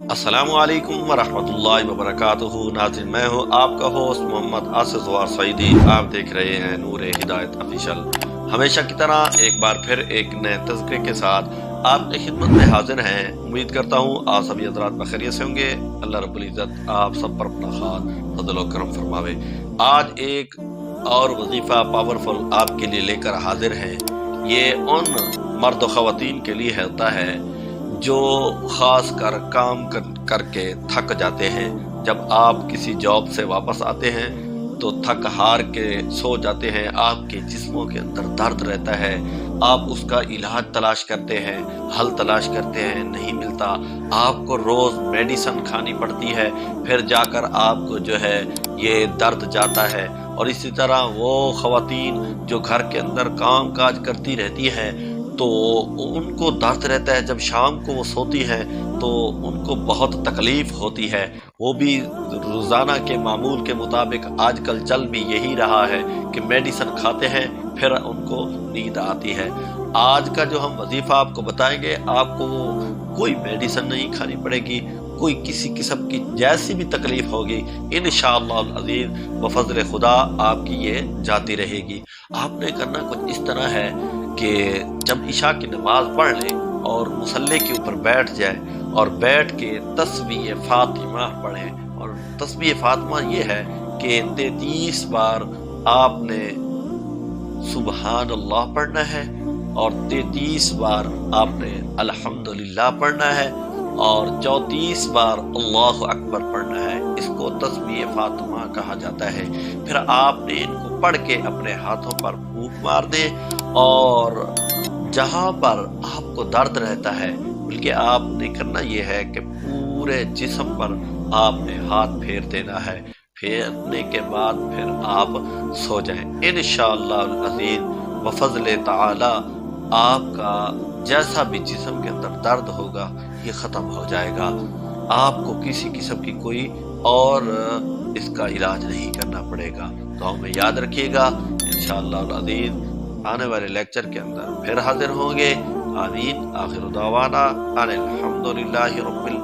अस्सलामु अलैकुम वरहमतुल्लाहि वबरकातुहू। नाज़रीन, मैं हूँ आपका होस्ट मोहम्मद आसिफ ज़वार सईदी। आप देख रहे हैं नूर हिदायत ऑफिशियल। हमेशा की तरह एक बार फिर एक नए तज़किरे के साथ आपकी खिदमत में हाजिर हैं। उम्मीद करता हूँ आप सभी हज़रात बखैरियत से होंगे। अल्लाह रब्बुल इज़्ज़त आप सब पर अपना खास फज़ल व करम फरमावे। आज एक और वजीफ़ा पावरफुल आपके लिए लेकर हाजिर हैं। ये उन मर्द व ख़वातीन के लिए होता है जो खास कर काम करके थक जाते हैं। जब आप किसी जॉब से वापस आते हैं तो थक हार के सो जाते हैं, आपके जिस्मों के अंदर दर्द रहता है, आप उसका इलाज तलाश करते हैं, हल तलाश करते हैं, नहीं मिलता, आपको रोज़ मेडिसिन खानी पड़ती है, फिर जाकर आपको जो है ये दर्द जाता है। और इसी तरह वो ख़वातीन जो घर के अंदर काम काज करती रहती हैं तो उनको दर्द रहता है। जब शाम को वो सोती हैं तो उनको बहुत तकलीफ़ होती है। वो भी रोज़ाना के मामूल के मुताबिक आजकल चल भी यही रहा है कि मेडिसिन खाते हैं फिर उनको नींद आती है। आज का जो हम वजीफ़ा आपको बताएंगे, आपको कोई मेडिसिन नहीं खानी पड़ेगी, कोई किसी किस्म की जैसी भी तकलीफ़ होगी, इंशाअल्लाह अज़ीज़ बफ़ज़्ल खुदा आपकी ये जाती रहेगी। आपने करना कुछ इस तरह है कि जब इशा की नमाज पढ़ लें और मुसल्ले के ऊपर बैठ जाए और बैठ के तस्बीह फातिमा पढ़ें। और तस्बीह फातिमा ये है कि 33 बार आपने सुबहान अल्लाह पढ़ना है और 33 बार आपने अल्हम्दुलिल्लाह पढ़ना है और 34 बार अल्लाहु अकबर पढ़ना है। इसको तस्बीह फातिमा कहा जाता है। फिर आपने इनको पढ़ के अपने हाथों पर फूंक मार दे और जहाँ पर आपको दर्द रहता है, बल्कि आपने करना यह है कि पूरे जिस्म पर आपने हाथ फेर देना है। फेरने के बाद फिर आप सो जाएं। इंशाअल्लाह अज़ीज़ बफ़ज़्ल ताला आपका जैसा भी जिस्म के अंदर दर्द होगा ये ख़त्म हो जाएगा। आपको किसी किस्म की कोई और इसका इलाज नहीं करना पड़ेगा। तो हमें याद रखिएगा, इंशाअल्लाह अज़ीज़ आने वाले लेक्चर के अंदर फिर हाजिर होंगे। आमीन। आखिर दावाना अनिल हम्दुलिल्लाहि रब्बिल